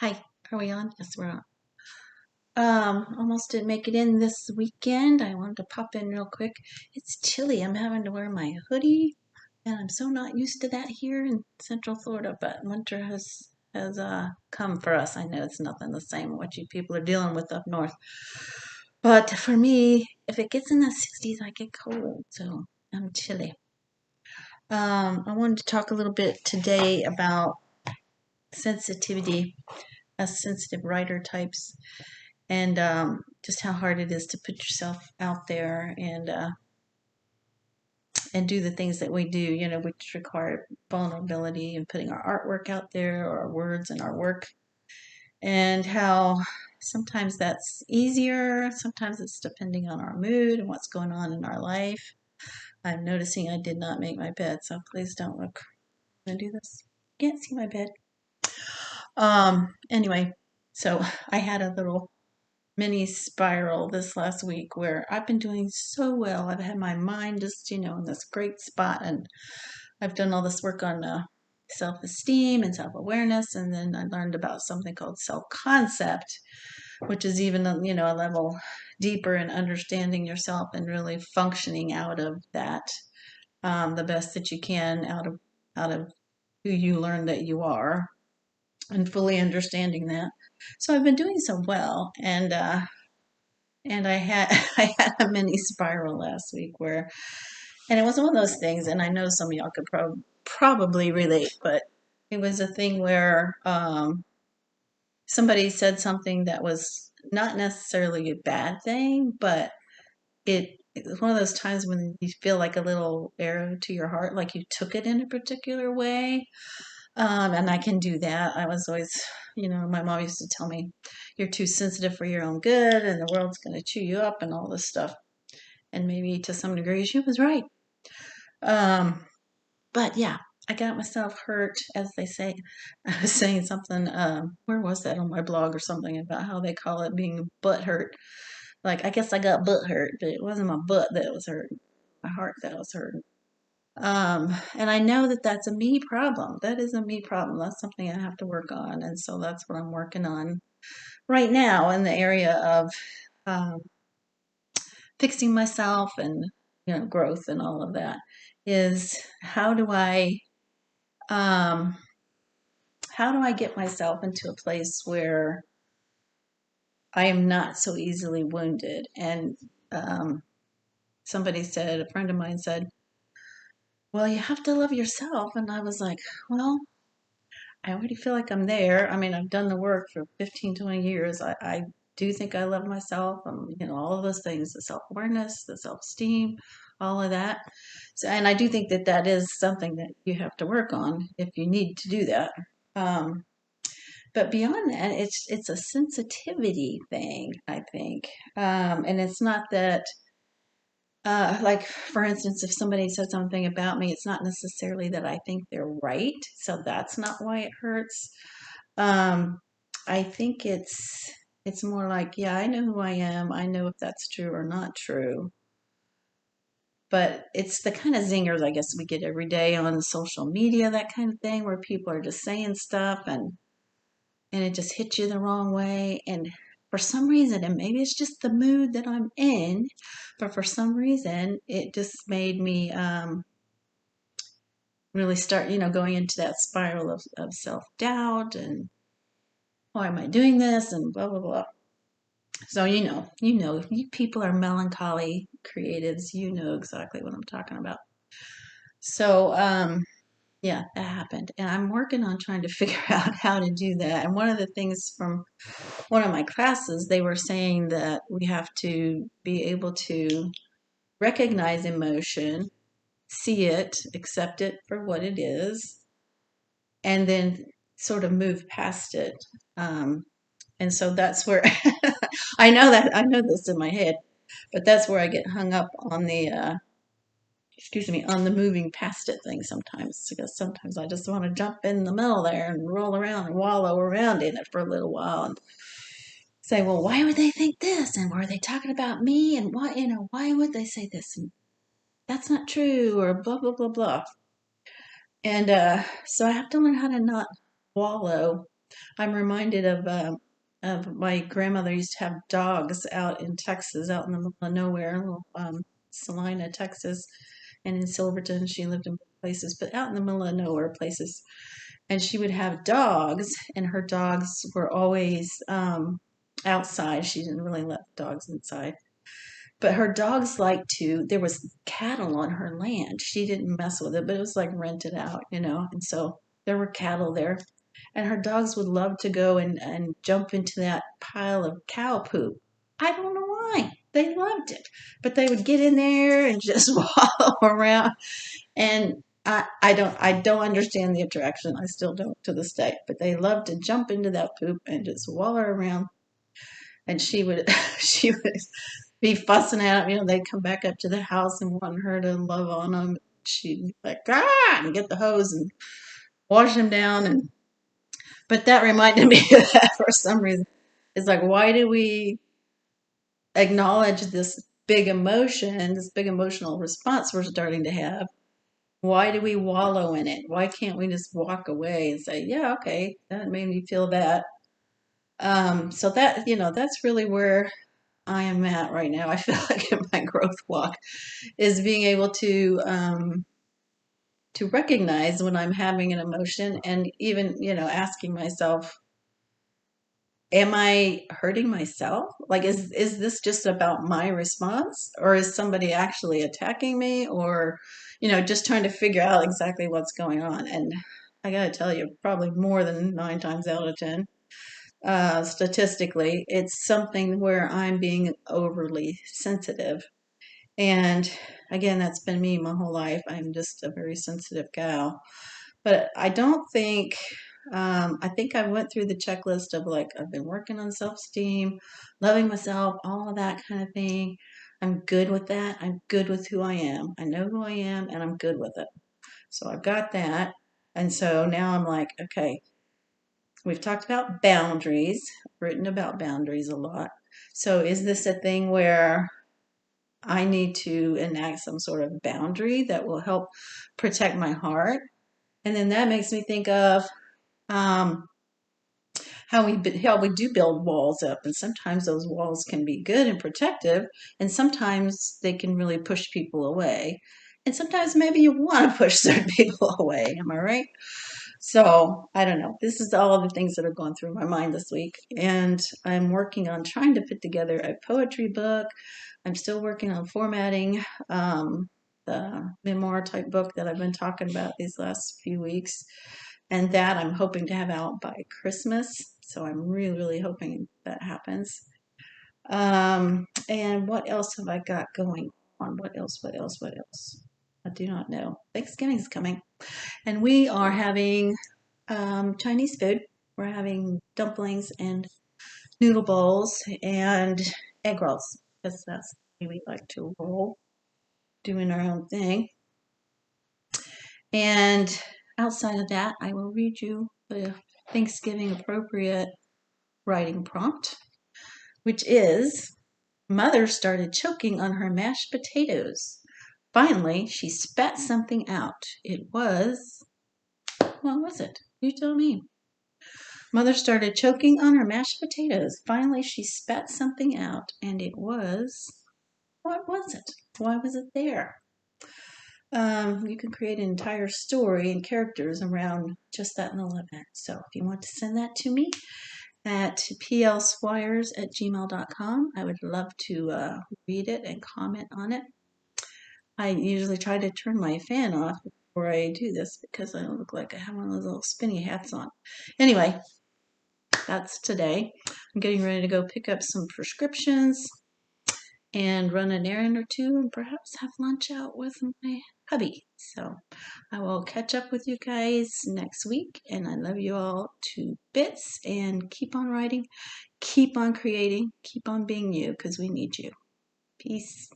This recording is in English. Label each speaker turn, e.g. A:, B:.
A: Hi, are we on? Yes, we're on. Almost didn't make it in this weekend. I wanted to pop in real quick. It's chilly. I'm having to wear my hoodie, and I'm so not used to that here in Central Florida. But winter has come for us. I know it's nothing the same what you people are dealing with up north. But for me, if it gets in the 60s, I get cold, so I'm chilly. I wanted to talk a little bit today about sensitivity, us sensitive writer types, and just how hard it is to put yourself out there and do the things that we do, which require vulnerability and putting our artwork out there or our words and our work, and how sometimes that's easier, sometimes it's depending on our mood and what's going on in our life. I'm noticing I did not make my bed, so please don't look. I'm gonna do this. Can't see my bed. Anyway, so I had a little mini spiral this last week where I've been doing so well. I've had my mind just, in this great spot, and I've done all this work on self esteem and self awareness. And then I learned about something called self concept, which is even, a level deeper in understanding yourself and really functioning out of that the best that you can out of who you learn that you are and fully understanding that. So I've been doing so well, and I had I had a mini spiral last week and it was one of those things, and I know some of y'all could probably relate, but it was a thing where somebody said something that was not necessarily a bad thing, but it was one of those times when you feel like a little arrow to your heart, like you took it in a particular way. And I can do that. I was always, my mom used to tell me, you're too sensitive for your own good, and the world's going to chew you up, and all this stuff. And maybe to some degree she was right. Um, but yeah, I got myself hurt, as they say. I was saying something, where was that on my blog or something about how they call it being butt hurt. Like, I guess I got butt hurt, but it wasn't my butt that was hurt, my heart that was hurt. And I know that that's a me problem. That is a me problem. That's something I have to work on. And so that's what I'm working on right now in the area of um, fixing myself and, growth and all of that is um, how do I get myself into a place where I am not so easily wounded? And um, a friend of mine said, well, you have to love yourself. And I was like, well, I already feel like I'm there. I mean, I've done the work for 15, 20 years. I do think I love myself. All of those things, the self-awareness, the self-esteem, all of that. So, and I do think that that is something that you have to work on if you need to do that. Um, but beyond that, it's a sensitivity thing, I think. And it's not that like, for instance, if somebody said something about me, it's not necessarily that I think they're right. So that's not why it hurts. Um, I think it's more like, yeah, I know who I am. I know if that's true or not true. But it's the kind of zingers I guess we get every day on social media, that kind of thing, where people are just saying stuff and it just hits you the wrong way. And for some reason, and maybe it's just the mood that I'm in, but for some reason, it just made me really start, going into that spiral of self doubt and why am I doing this and blah, blah, blah. So, you people are melancholy creatives. You know exactly what I'm talking about. So, yeah, that happened. And I'm working on trying to figure out how to do that. And one of the things from one of my classes, they were saying that we have to be able to recognize emotion, see it, accept it for what it is, and then sort of move past it. Um, and so that's where I know this in my head, but that's where I get hung up on on the moving past it thing sometimes, because sometimes I just want to jump in the middle there and roll around and wallow around in it for a little while and say, well, why would they think this? And were they talking about me? And why would they say this? And that's not true, or blah, blah, blah, blah. And so I have to learn how to not wallow I'm reminded of my grandmother used to have dogs out in Texas, out in the middle of nowhere, little, Salina, Texas, and in Silverton. She lived in places, but out in the middle of nowhere places. And she would have dogs, and her dogs were always outside. She didn't really let the dogs inside. But her dogs liked to, there was cattle on her land. She didn't mess with it, but it was like rented out, and so there were cattle there. And her dogs would love to go and jump into that pile of cow poop. I don't know why. They loved it. But they would get in there and just wallow around. And I don't understand the attraction. I still don't to this day. But they love to jump into that poop and just wallow around. And she would she would be fussing at them. They'd come back up to the house and want her to love on them. She'd be like, and get the hose and wash them down. But that reminded me of that for some reason. It's like, why do we acknowledge this big emotion, this big emotional response we're starting to have? Why do we wallow in it? Why can't we just walk away and say, yeah, okay, that made me feel that. So that's really where I am at right now. I feel like in my growth walk is being able to recognize when I'm having an emotion, and even asking myself, am I hurting myself? Like, is this just about my response, or is somebody actually attacking me, or just trying to figure out exactly what's going on? And I gotta tell you, probably more than 9 times out of 10, statistically, it's something where I'm being overly sensitive. And again, that's been me my whole life. I'm just a very sensitive gal. But I don't think, I think I went through the checklist of, like, I've been working on self esteem, loving myself, all of that kind of thing. I'm good with that. I'm good with who I am. I know who I am and I'm good with it. So I've got that. And so now I'm like, okay, we've talked about boundaries, written about boundaries a lot. So is this a thing where I need to enact some sort of boundary that will help protect my heart? And then that makes me think of um, how we do build walls up, and sometimes those walls can be good and protective, and sometimes they can really push people away. And sometimes maybe you want to push certain people away. Am I right? So I don't know. This is all of the things that are going through my mind this week, and I'm working on trying to put together a poetry book. I'm still working on formatting the memoir type book that I've been talking about these last few weeks. And that I'm hoping to have out by Christmas. So I'm really, really hoping that happens. And what else have I got going on? What else? What else? What else? I do not know. Thanksgiving's coming, and we are having Chinese food. We're having dumplings and noodle bowls and egg rolls, because that's the way we like to roll, doing our own thing. And outside of that, I will read you the Thanksgiving appropriate writing prompt, which is: Mother started choking on her mashed potatoes. Finally, she spat something out. It was, what was it? You tell me. Mother started choking on her mashed potatoes. Finally, she spat something out, and it was, what was it? Why was it there? You can create an entire story and characters around just that little event. So if you want to send that to me at plswires@gmail.com, I would love to read it and comment on it. I usually try to turn my fan off before I do this because I don't look like I have one of those little spinny hats on. Anyway, that's today. I'm getting ready to go pick up some prescriptions and run an errand or two, and perhaps have lunch out with my hubby. So I will catch up with you guys next week, and I love you all to bits, and keep on writing, keep on creating, keep on being you, because we need you. Peace.